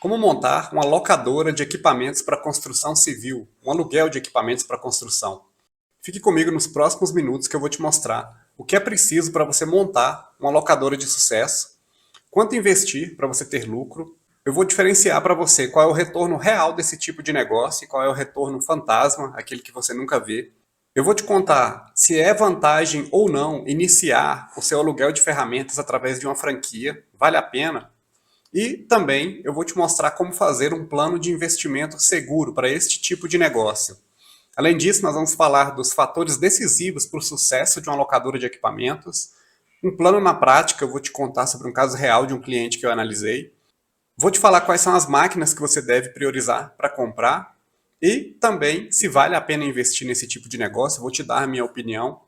Como montar uma locadora de equipamentos para construção civil, um aluguel de equipamentos para construção. Fique comigo nos próximos minutos que eu vou te mostrar o que é preciso para você montar uma locadora de sucesso, quanto investir para você ter lucro. Eu vou diferenciar para você qual é o retorno real desse tipo de negócio e qual é o retorno fantasma, aquele que você nunca vê. Eu vou te contar se é vantagem ou não iniciar o seu aluguel de ferramentas através de uma franquia, vale a pena? E também eu vou te mostrar como fazer um plano de investimento seguro para este tipo de negócio. Além disso, nós vamos falar dos fatores decisivos para o sucesso de uma locadora de equipamentos. Um plano na prática, eu vou te contar sobre um caso real de um cliente que eu analisei. Vou te falar quais são as máquinas que você deve priorizar para comprar. E também, se vale a pena investir nesse tipo de negócio, vou te dar a minha opinião.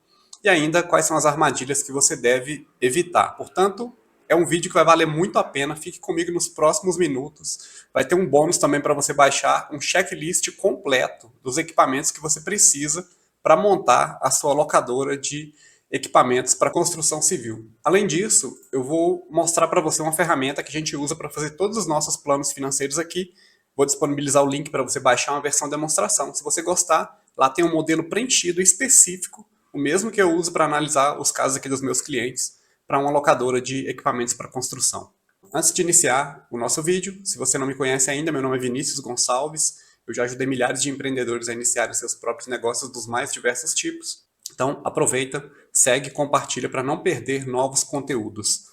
E ainda, quais são as armadilhas que você deve evitar. Portanto, é um vídeo que vai valer muito a pena. Fique comigo nos próximos minutos. Vai ter um bônus também para você baixar um checklist completo dos equipamentos que você precisa para montar a sua locadora de equipamentos para construção civil. Além disso, eu vou mostrar para você uma ferramenta que a gente usa para fazer todos os nossos planos financeiros aqui. Vou disponibilizar o link para você baixar uma versão demonstração. Se você gostar, lá tem um modelo preenchido específico, o mesmo que eu uso para analisar os casos aqui dos meus clientes, para uma locadora de equipamentos para construção. Antes de iniciar o nosso vídeo, se você não me conhece ainda, meu nome é Vinícius Gonçalves, eu já ajudei milhares de empreendedores a iniciarem seus próprios negócios dos mais diversos tipos. Então aproveita, segue e compartilha para não perder novos conteúdos.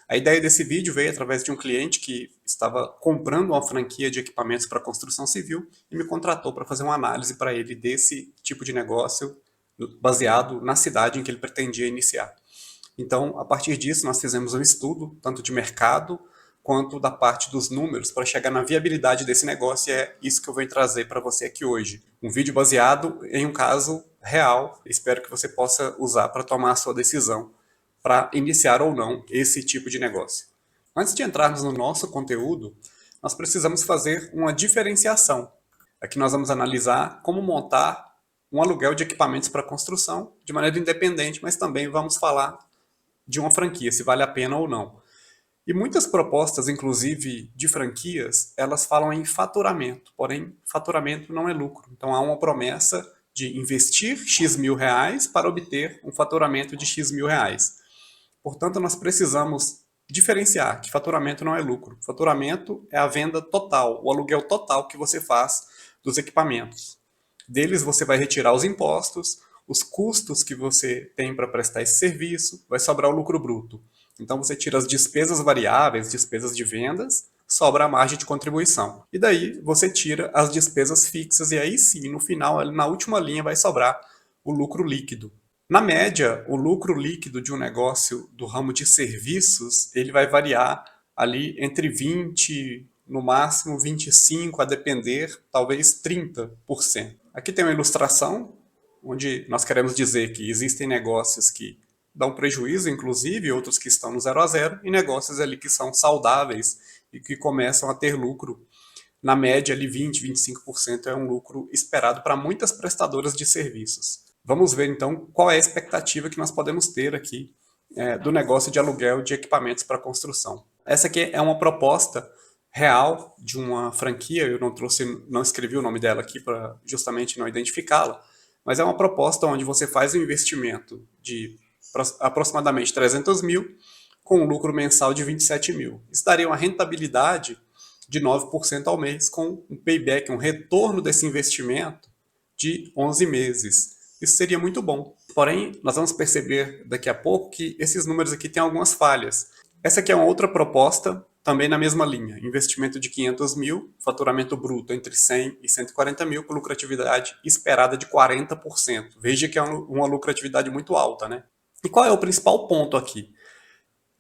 A ideia desse vídeo veio através de um cliente que estava comprando uma franquia de equipamentos para construção civil e me contratou para fazer uma análise para ele desse tipo de negócio baseado na cidade em que ele pretendia iniciar. Então, a partir disso, nós fizemos um estudo, tanto de mercado, quanto da parte dos números, para chegar na viabilidade desse negócio, e é isso que eu vou trazer para você aqui hoje. Um vídeo baseado em um caso real, espero que você possa usar para tomar a sua decisão, para iniciar ou não esse tipo de negócio. Antes de entrarmos no nosso conteúdo, nós precisamos fazer uma diferenciação. Aqui nós vamos analisar como montar um aluguel de equipamentos para construção de maneira independente, mas também vamos falar de uma franquia, se vale a pena ou não. E muitas propostas, inclusive de franquias, elas falam em faturamento, porém faturamento não é lucro. Então há uma promessa de investir X mil reais para obter um faturamento de X mil reais. Portanto, nós precisamos diferenciar que faturamento não é lucro. Faturamento é a venda total, o aluguel total que você faz dos equipamentos. Deles você vai retirar os impostos, os custos que você tem para prestar esse serviço, vai sobrar o lucro bruto. Então você tira as despesas variáveis, despesas de vendas, sobra a margem de contribuição. E daí você tira as despesas fixas e aí sim, no final, na última linha vai sobrar o lucro líquido. Na média, o lucro líquido de um negócio do ramo de serviços, ele vai variar ali entre 20, no máximo 25, a depender, talvez 30%. Aqui tem uma ilustração, onde nós queremos dizer que existem negócios que dão prejuízo, inclusive, outros que estão no 0 a 0, e negócios ali que são saudáveis e que começam a ter lucro. Na média, ali 20, 25% é um lucro esperado para muitas prestadoras de serviços. Vamos ver, então, qual é a expectativa que nós podemos ter aqui do negócio de aluguel de equipamentos para construção. Essa aqui é uma proposta real de uma franquia, eu não escrevi o nome dela aqui para justamente não identificá-la, mas é uma proposta onde você faz um investimento de aproximadamente 300 mil com um lucro mensal de 27 mil. Isso daria uma rentabilidade de 9% ao mês, com um payback, um retorno desse investimento de 11 meses. Isso seria muito bom. Porém, nós vamos perceber daqui a pouco que esses números aqui têm algumas falhas. Essa aqui é uma outra proposta, também na mesma linha. Investimento de 500 mil, faturamento bruto entre 100 e 140 mil, com lucratividade esperada de 40%. Veja que é uma lucratividade muito alta, né? E qual é o principal ponto aqui?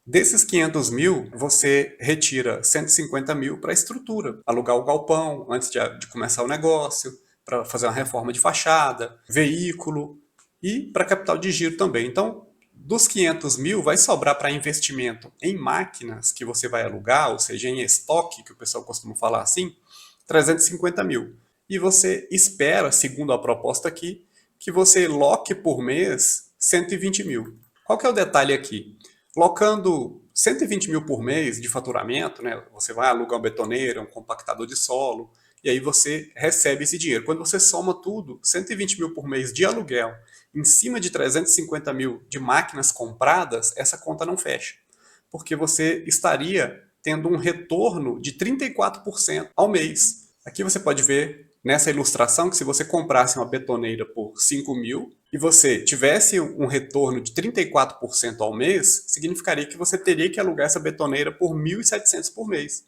Desses 500 mil, você retira 150 mil para a estrutura, alugar o galpão antes de começar o negócio, para fazer uma reforma de fachada, veículo e para capital de giro também. Então, dos 500 mil vai sobrar para investimento em máquinas que você vai alugar, ou seja, em estoque, que o pessoal costuma falar assim, 350 mil. E você espera, segundo a proposta aqui, que você loque por mês 120 mil. Qual que é o detalhe aqui? Locando 120 mil por mês de faturamento, né? Você vai alugar uma betoneira, um compactador de solo, e aí você recebe esse dinheiro. Quando você soma tudo, 120 mil por mês de aluguel, em cima de 350 mil de máquinas compradas, essa conta não fecha. Porque você estaria tendo um retorno de 34% ao mês. Aqui você pode ver nessa ilustração que se você comprasse uma betoneira por 5 mil e você tivesse um retorno de 34% ao mês, significaria que você teria que alugar essa betoneira por 1.700 por mês.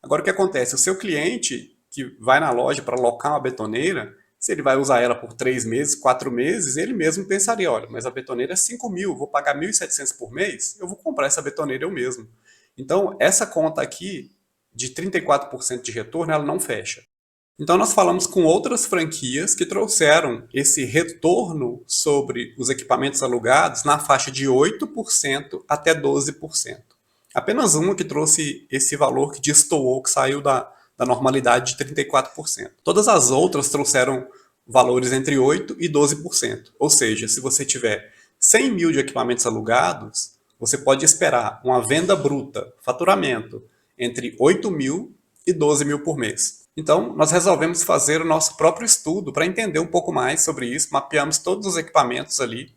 Agora o que acontece? O seu cliente que vai na loja para alocar uma betoneira, se ele vai usar ela por 3 meses, 4 meses, ele mesmo pensaria, olha, mas a betoneira é 5 mil, vou pagar 1.700 por mês, eu vou comprar essa betoneira eu mesmo. Então, essa conta aqui, de 34% de retorno, ela não fecha. Então, nós falamos com outras franquias que trouxeram esse retorno sobre os equipamentos alugados na faixa de 8% até 12%. Apenas uma que trouxe esse valor que destoou, que saiu da normalidade de 34%. Todas as outras trouxeram valores entre 8% e 12%. Ou seja, se você tiver 100 mil de equipamentos alugados, você pode esperar uma venda bruta, faturamento, entre 8 mil e 12 mil por mês. Então, nós resolvemos fazer o nosso próprio estudo para entender um pouco mais sobre isso. Mapeamos todos os equipamentos ali,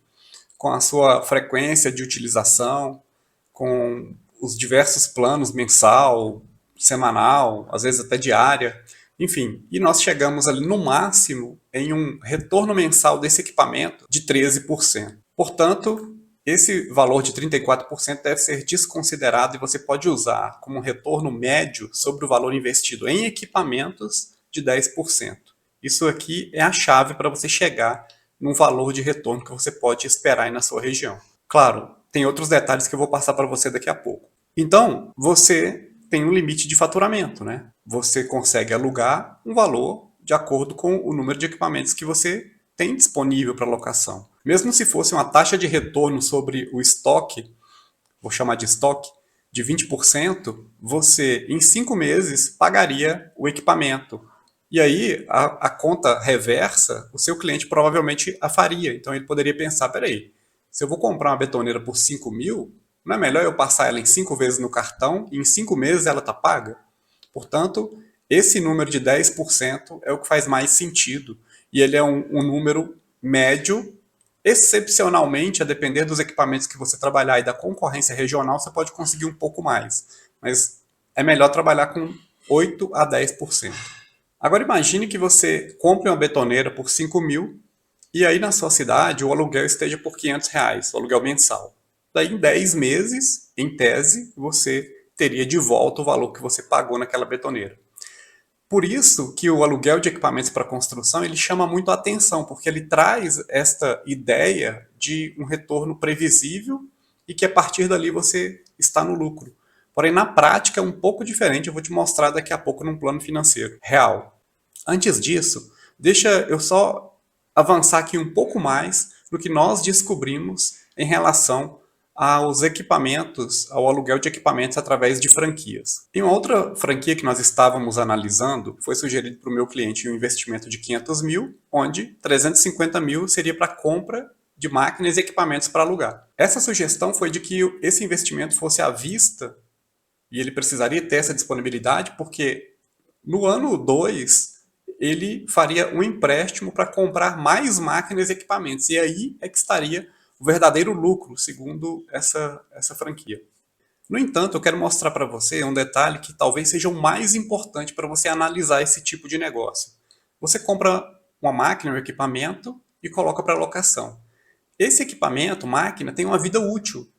com a sua frequência de utilização, com os diversos planos mensal, semanal, às vezes até diária, enfim. E nós chegamos ali no máximo em um retorno mensal desse equipamento de 13%. Portanto, esse valor de 34% deve ser desconsiderado e você pode usar como retorno médio sobre o valor investido em equipamentos de 10%. Isso aqui é a chave para você chegar num valor de retorno que você pode esperar aí na sua região. Claro, tem outros detalhes que eu vou passar para você daqui a pouco. Então, você tem um limite de faturamento, né? Você consegue alugar um valor de acordo com o número de equipamentos que você tem disponível para locação. Mesmo se fosse uma taxa de retorno sobre o estoque, vou chamar de estoque, de 20%, você em 5 meses pagaria o equipamento. E aí, a conta reversa, o seu cliente provavelmente a faria. Então ele poderia pensar, peraí, se eu vou comprar uma betoneira por 5 mil, não é melhor eu passar ela em 5 vezes no cartão e em 5 meses ela está paga? Portanto, esse número de 10% é o que faz mais sentido. E ele é um número médio. Excepcionalmente, a depender dos equipamentos que você trabalhar e da concorrência regional, você pode conseguir um pouco mais. Mas é melhor trabalhar com 8 a 10%. Agora imagine que você compre uma betoneira por 5 mil e aí na sua cidade o aluguel esteja por R$ 500, o aluguel mensal. Daí em 10 meses, em tese, você teria de volta o valor que você pagou naquela betoneira. Por isso que o aluguel de equipamentos para construção ele chama muito a atenção, porque ele traz esta ideia de um retorno previsível e que a partir dali você está no lucro. Porém, na prática é um pouco diferente, eu vou te mostrar daqui a pouco num plano financeiro real. Antes disso, deixa eu só avançar aqui um pouco mais no que nós descobrimos em relação aos equipamentos, ao aluguel de equipamentos através de franquias. Em uma outra franquia que nós estávamos analisando, foi sugerido para o meu cliente um investimento de 500 mil, onde 350 mil seria para compra de máquinas e equipamentos para alugar. Essa sugestão foi de que esse investimento fosse à vista e ele precisaria ter essa disponibilidade, porque no ano 2 ele faria um empréstimo para comprar mais máquinas e equipamentos. E aí é que estaria o verdadeiro lucro, segundo essa franquia. No entanto, eu quero mostrar para você um detalhe que talvez seja o mais importante para você analisar esse tipo de negócio. Você compra uma máquina, um equipamento e coloca para locação. Esse equipamento, máquina, tem uma vida útil.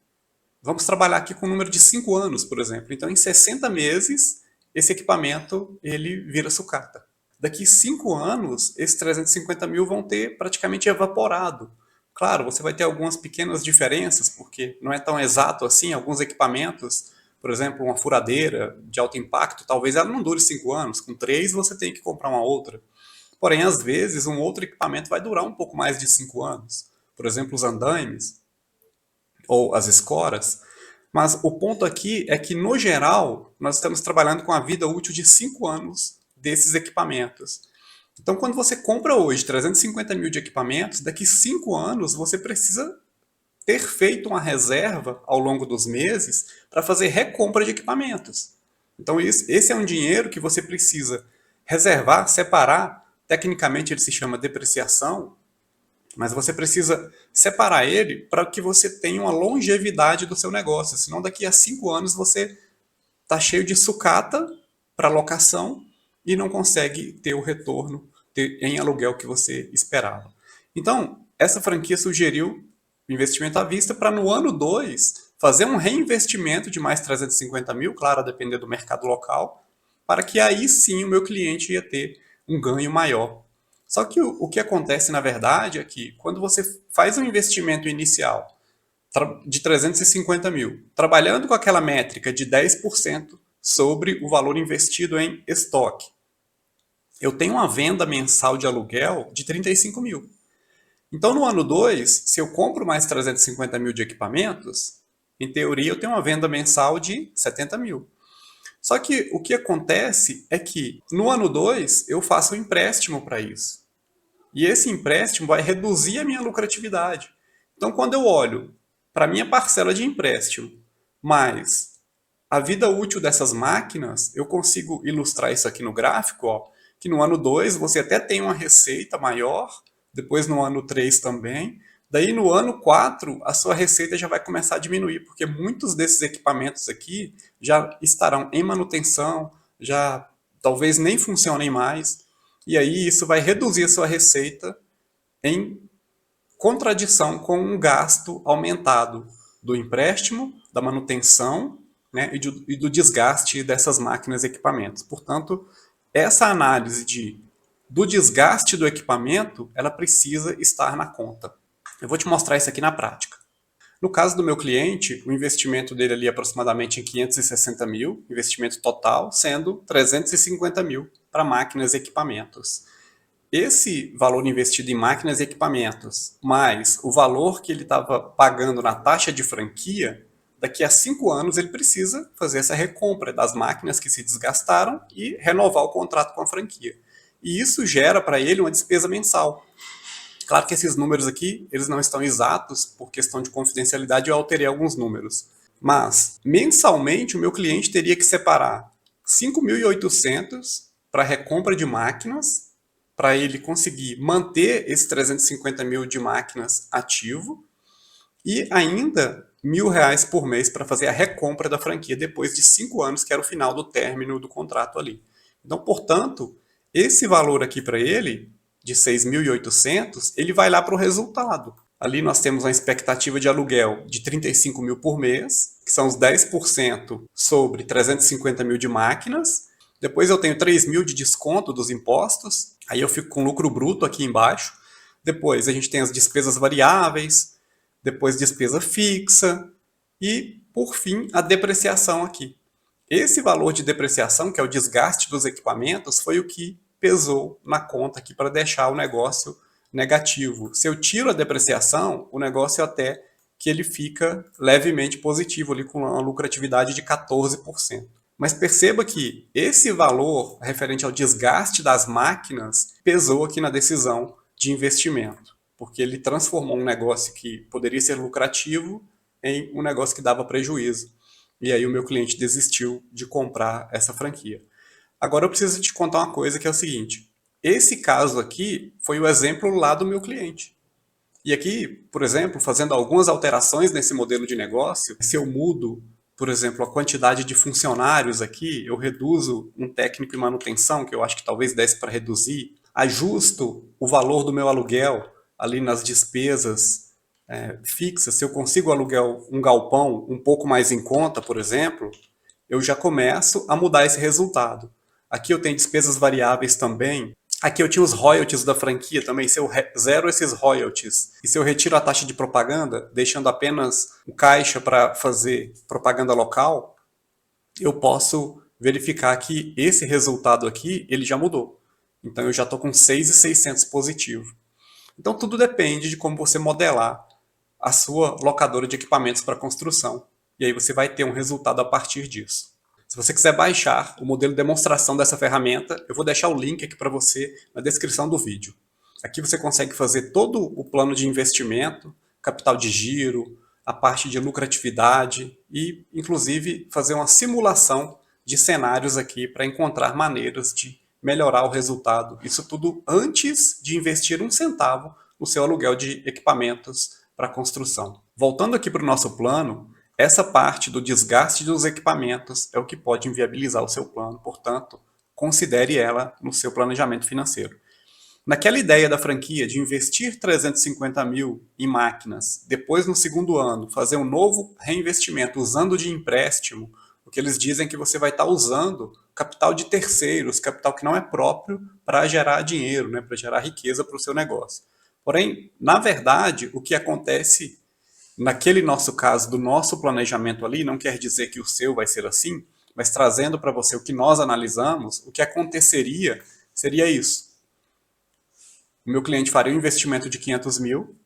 Vamos trabalhar aqui com um número de 5 anos, por exemplo. Então, em 60 meses, esse equipamento ele vira sucata. Daqui 5 anos, esses 350 mil vão ter praticamente evaporado. Claro, você vai ter algumas pequenas diferenças, porque não é tão exato assim. Alguns equipamentos, por exemplo, uma furadeira de alto impacto, talvez ela não dure 5 anos. Com 3, você tem que comprar uma outra. Porém, às vezes, um outro equipamento vai durar um pouco mais de 5 anos. Por exemplo, os andaimes ou as escoras. Mas o ponto aqui é que, no geral, nós estamos trabalhando com a vida útil de 5 anos desses equipamentos. Então, quando você compra hoje 350 mil de equipamentos, daqui 5 anos você precisa ter feito uma reserva ao longo dos meses para fazer recompra de equipamentos. Então esse é um dinheiro que você precisa reservar, separar. Tecnicamente ele se chama depreciação, mas você precisa separar ele para que você tenha uma longevidade do seu negócio. Senão daqui a 5 anos você está cheio de sucata para locação e não consegue ter o retorno em aluguel que você esperava. Então, essa franquia sugeriu investimento à vista para no ano 2 fazer um reinvestimento de mais 350 mil, claro, a depender do mercado local, para que aí sim o meu cliente ia ter um ganho maior. Só que o que acontece na verdade é que quando você faz um investimento inicial de 350 mil, trabalhando com aquela métrica de 10% sobre o valor investido em estoque, eu tenho uma venda mensal de aluguel de 35 mil. Então, no ano 2, se eu compro mais 350 mil de equipamentos, em teoria eu tenho uma venda mensal de 70 mil. Só que o que acontece é que no ano 2 eu faço um empréstimo para isso. E esse empréstimo vai reduzir a minha lucratividade. Então, quando eu olho para a minha parcela de empréstimo, mais a vida útil dessas máquinas, eu consigo ilustrar isso aqui no gráfico, ó, que no ano 2 você até tem uma receita maior, depois no ano 3 também, daí no ano 4 a sua receita já vai começar a diminuir, porque muitos desses equipamentos aqui já estarão em manutenção, já talvez nem funcionem mais, e aí isso vai reduzir a sua receita em contradição com um gasto aumentado do empréstimo, da manutenção, né, e do desgaste dessas máquinas e equipamentos. Portanto, essa análise do desgaste do equipamento, ela precisa estar na conta. Eu vou te mostrar isso aqui na prática. No caso do meu cliente, o investimento dele ali é aproximadamente em 560 mil, investimento total, sendo 350 mil para máquinas e equipamentos. Esse valor investido em máquinas e equipamentos, mais o valor que ele estava pagando na taxa de franquia, daqui a 5 anos ele precisa fazer essa recompra das máquinas que se desgastaram e renovar o contrato com a franquia. E isso gera para ele uma despesa mensal. Claro que esses números aqui, eles não estão exatos, por questão de confidencialidade eu alterei alguns números. Mas, mensalmente, o meu cliente teria que separar 5.800 para recompra de máquinas, para ele conseguir manter esses 350 mil de máquinas ativo, e ainda R$ 1.000 por mês para fazer a recompra da franquia depois de 5 anos, que era o final do término do contrato ali. Então, portanto, esse valor aqui para ele, de 6.800, ele vai lá para o resultado. Ali nós temos uma expectativa de aluguel de 35 mil por mês, que são os 10% sobre 350 mil de máquinas. Depois eu tenho 3 mil de desconto dos impostos, aí eu fico com lucro bruto aqui embaixo. Depois a gente tem as despesas variáveis, depois despesa fixa e, por fim, a depreciação aqui. Esse valor de depreciação, que é o desgaste dos equipamentos, foi o que pesou na conta aqui para deixar o negócio negativo. Se eu tiro a depreciação, o negócio até que ele fica levemente positivo, ali com uma lucratividade de 14%. Mas perceba que esse valor referente ao desgaste das máquinas pesou aqui na decisão de investimento, porque ele transformou um negócio que poderia ser lucrativo em um negócio que dava prejuízo. E aí o meu cliente desistiu de comprar essa franquia. Agora eu preciso te contar uma coisa que é o seguinte. Esse caso aqui foi o exemplo lá do meu cliente. E aqui, por exemplo, fazendo algumas alterações nesse modelo de negócio, se eu mudo, por exemplo, a quantidade de funcionários aqui, eu reduzo um técnico em manutenção, que eu acho que talvez desse para reduzir, ajusto o valor do meu aluguel ali nas despesas fixas, se eu consigo alugar um galpão um pouco mais em conta, por exemplo, eu já começo a mudar esse resultado. Aqui eu tenho despesas variáveis também. Aqui eu tinha os royalties da franquia também. Se eu zero esses royalties e se eu retiro a taxa de propaganda, deixando apenas o caixa para fazer propaganda local, eu posso verificar que esse resultado aqui ele já mudou. Então eu já estou com 6.600 positivo. Então tudo depende de como você modelar a sua locadora de equipamentos para construção. E aí você vai ter um resultado a partir disso. Se você quiser baixar o modelo de demonstração dessa ferramenta, eu vou deixar o link aqui para você na descrição do vídeo. Aqui você consegue fazer todo o plano de investimento, capital de giro, a parte de lucratividade e, inclusive, fazer uma simulação de cenários aqui para encontrar maneiras de melhorar o resultado. Isso tudo antes de investir um centavo no seu aluguel de equipamentos para construção. Voltando aqui para o nosso plano, essa parte do desgaste dos equipamentos é o que pode inviabilizar o seu plano, portanto, considere ela no seu planejamento financeiro. Naquela ideia da franquia de investir 350 mil em máquinas, depois no segundo ano fazer um novo reinvestimento usando de empréstimo, o que eles dizem é que você vai estar usando capital de terceiros, capital que não é próprio para gerar dinheiro, né, para gerar riqueza para o seu negócio. Porém, na verdade, o que acontece naquele nosso caso do nosso planejamento ali, não quer dizer que o seu vai ser assim, mas trazendo para você o que nós analisamos, o que aconteceria seria isso. O meu cliente faria um investimento de 500 mil,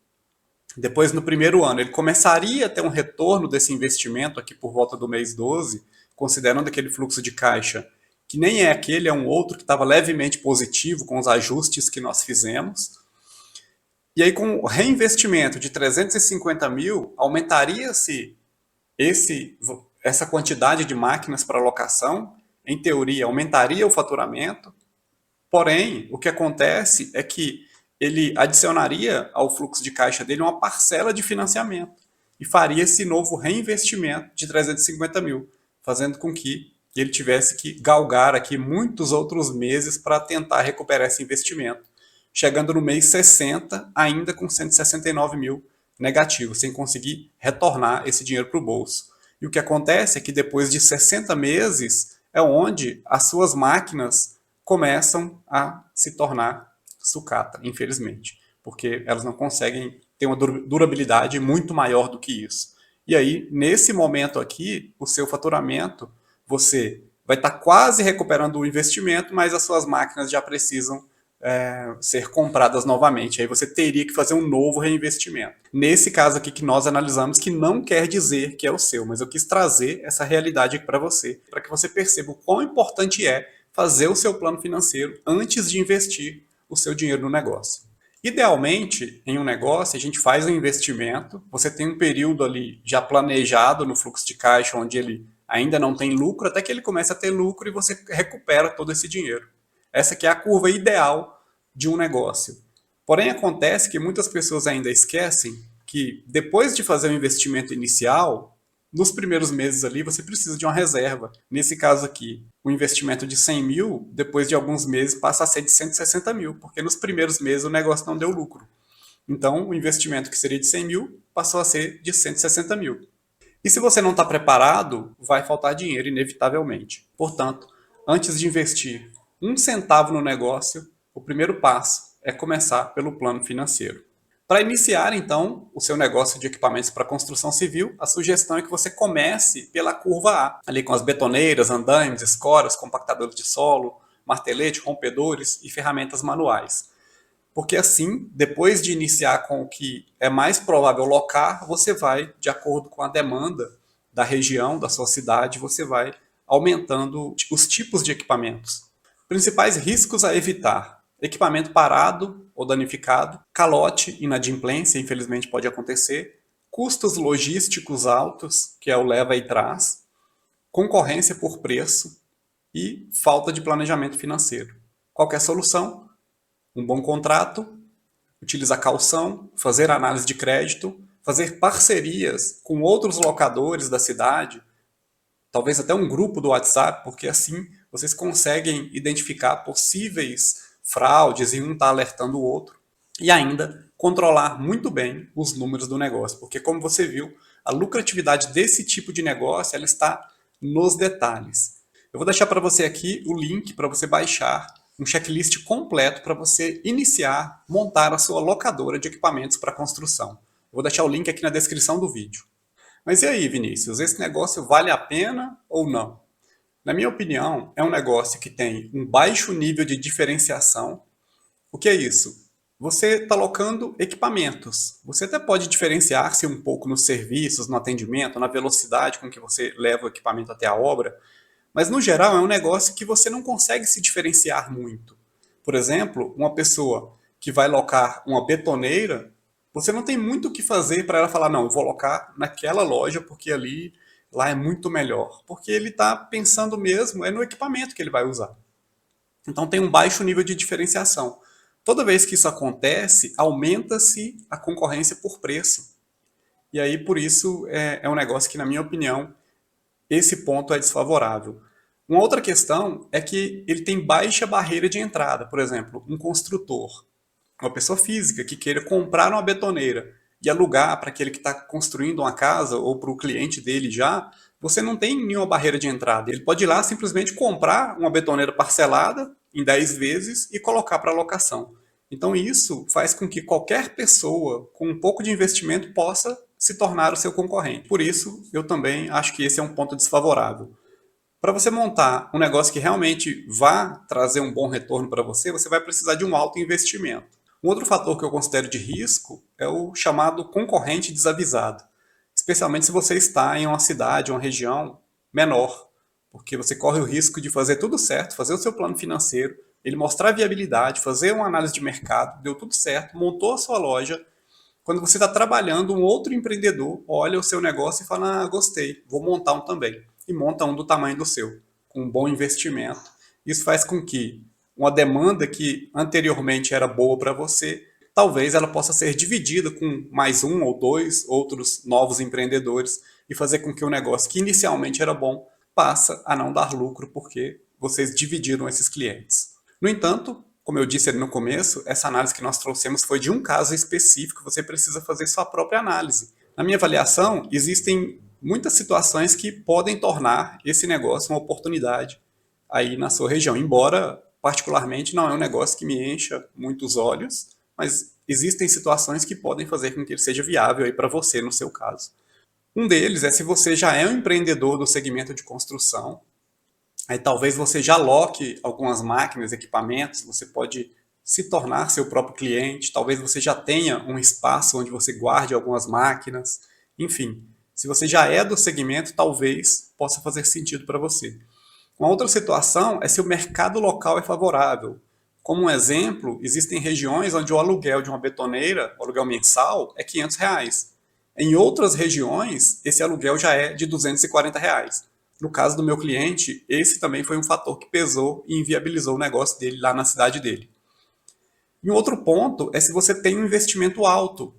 depois no primeiro ano ele começaria a ter um retorno desse investimento aqui por volta do mês 12, considerando aquele fluxo de caixa que nem é aquele, é um outro que estava levemente positivo com os ajustes que nós fizemos. E aí com o reinvestimento de 350 mil, aumentaria-se essa quantidade de máquinas para locação, em teoria aumentaria o faturamento, porém o que acontece é que ele adicionaria ao fluxo de caixa dele uma parcela de financiamento e faria esse novo reinvestimento de 350 mil, fazendo com que ele tivesse que galgar aqui muitos outros meses para tentar recuperar esse investimento, chegando no mês 60 ainda com 169 mil negativo, sem conseguir retornar esse dinheiro para o bolso. E o que acontece é que depois de 60 meses é onde as suas máquinas começam a se tornar sucata, infelizmente, porque elas não conseguem ter uma durabilidade muito maior do que isso. E aí, nesse momento aqui, o seu faturamento, você vai estar quase recuperando o investimento, mas as suas máquinas já precisam ser compradas novamente. Aí você teria que fazer um novo reinvestimento. Nesse caso aqui que nós analisamos, que não quer dizer que é o seu, mas eu quis trazer essa realidade aqui para você, para que você perceba o quão importante é fazer o seu plano financeiro antes de investir o seu dinheiro no negócio. Idealmente, em um negócio, a gente faz um investimento, você tem um período ali já planejado no fluxo de caixa, onde ele ainda não tem lucro, até que ele comece a ter lucro e você recupera todo esse dinheiro. Essa aqui é a curva ideal de um negócio. Porém, acontece que muitas pessoas ainda esquecem que depois de fazer o investimento inicial, nos primeiros meses ali você precisa de uma reserva. Nesse caso aqui, o investimento de 100 mil, depois de alguns meses passa a ser de 160 mil, porque nos primeiros meses o negócio não deu lucro. Então, o investimento que seria de 100 mil passou a ser de 160 mil. E se você não está preparado, vai faltar dinheiro inevitavelmente. Portanto, antes de investir um centavo no negócio, o primeiro passo é começar pelo plano financeiro. Para iniciar, então, o seu negócio de equipamentos para construção civil, a sugestão é que você comece pela curva A, ali com as betoneiras, andaimes, escoras, compactadores de solo, martelete, rompedores e ferramentas manuais. Porque assim, depois de iniciar com o que é mais provável locar, você vai, de acordo com a demanda da região, da sua cidade, você vai aumentando os tipos de equipamentos. Principais riscos a evitar: equipamento parado ou danificado, calote, inadimplência, infelizmente pode acontecer, custos logísticos altos, que é o leva e traz, concorrência por preço e falta de planejamento financeiro. Qual que é a solução? Um bom contrato, utilizar caução, fazer análise de crédito, fazer parcerias com outros locadores da cidade, talvez até um grupo do WhatsApp, porque assim vocês conseguem identificar possíveis fraudes e um está alertando o outro. E ainda controlar muito bem os números do negócio, porque como você viu, a lucratividade desse tipo de negócio ela está nos detalhes. Eu vou deixar para você aqui o link para você baixar um checklist completo para você iniciar, montar a sua locadora de equipamentos para construção. Eu vou deixar o link aqui na descrição do vídeo. Mas e aí, Vinícius, esse negócio vale a pena ou não? Na minha opinião, é um negócio que tem um baixo nível de diferenciação. O que é isso? Você está locando equipamentos. Você até pode diferenciar-se um pouco nos serviços, no atendimento, na velocidade com que você leva o equipamento até a obra, mas no geral é um negócio que você não consegue se diferenciar muito. Por exemplo, uma pessoa que vai locar uma betoneira, você não tem muito o que fazer para ela falar, não, eu vou alocar naquela loja porque lá é muito melhor. Porque ele está pensando mesmo no equipamento que ele vai usar. Então tem um baixo nível de diferenciação. Toda vez que isso acontece, aumenta-se a concorrência por preço. E aí, por isso, é um negócio que, na minha opinião, esse ponto é desfavorável. Uma outra questão é que ele tem baixa barreira de entrada. Por exemplo, um construtor, uma pessoa física que queira comprar uma betoneira e alugar para aquele que está construindo uma casa ou para o cliente dele já, você não tem nenhuma barreira de entrada. Ele pode ir lá simplesmente comprar uma betoneira parcelada em 10 vezes e colocar para locação. Então isso faz com que qualquer pessoa com um pouco de investimento possa se tornar o seu concorrente. Por isso, eu também acho que esse é um ponto desfavorável. Para você montar um negócio que realmente vá trazer um bom retorno para você, você vai precisar de um alto investimento. Um outro fator que eu considero de risco é o chamado concorrente desavisado, especialmente se você está em uma cidade, uma região menor, porque você corre o risco de fazer tudo certo, fazer o seu plano financeiro, ele mostrar viabilidade, fazer uma análise de mercado, deu tudo certo, montou a sua loja. Quando você está trabalhando, um outro empreendedor olha o seu negócio e fala, gostei, vou montar um também. E monta um do tamanho do seu, com um bom investimento. Isso faz com que uma demanda que anteriormente era boa para você, talvez ela possa ser dividida com mais um ou dois outros novos empreendedores e fazer com que o negócio que inicialmente era bom passa a não dar lucro porque vocês dividiram esses clientes. No entanto, como eu disse ali no começo, essa análise que nós trouxemos foi de um caso específico, você precisa fazer sua própria análise. Na minha avaliação, existem muitas situações que podem tornar esse negócio uma oportunidade aí na sua região, embora particularmente não é um negócio que me encha muitos olhos, mas existem situações que podem fazer com que ele seja viável aí para você no seu caso. Um deles é se você já é um empreendedor do segmento de construção. Aí talvez você já aloque algumas máquinas, equipamentos, você pode se tornar seu próprio cliente, talvez você já tenha um espaço onde você guarde algumas máquinas, enfim. Se você já é do segmento, talvez possa fazer sentido para você. Uma outra situação é se o mercado local é favorável. Como um exemplo, existem regiões onde o aluguel de uma betoneira, o aluguel mensal, é R$ 500. Em outras regiões, esse aluguel já é de R$ 240. No caso do meu cliente, esse também foi um fator que pesou e inviabilizou o negócio dele lá na cidade dele. E um outro ponto é se você tem um investimento alto.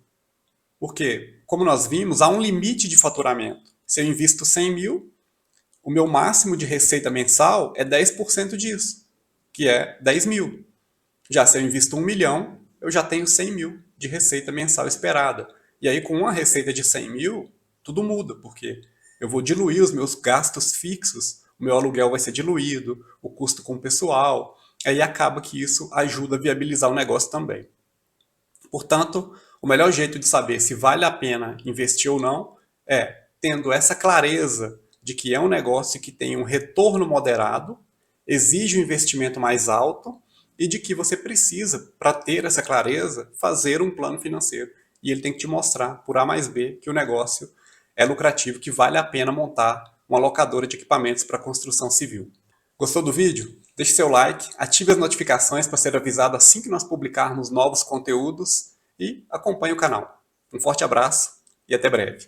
Porque, como nós vimos, há um limite de faturamento. Se eu invisto 100 mil, o meu máximo de receita mensal é 10% disso, que é 10 mil. Já se eu invisto 1 milhão, eu já tenho 100 mil de receita mensal esperada. E aí, com uma receita de 100 mil, tudo muda, porque eu vou diluir os meus gastos fixos, o meu aluguel vai ser diluído, o custo com o pessoal, aí acaba que isso ajuda a viabilizar o negócio também. Portanto, o melhor jeito de saber se vale a pena investir ou não é tendo essa clareza de que é um negócio que tem um retorno moderado, exige um investimento mais alto e de que você precisa, para ter essa clareza, fazer um plano financeiro. E ele tem que te mostrar, por A mais B, que o negócio é lucrativo, que vale a pena montar uma locadora de equipamentos para construção civil. Gostou do vídeo? Deixe seu like, ative as notificações para ser avisado assim que nós publicarmos novos conteúdos e acompanhe o canal. Um forte abraço e até breve.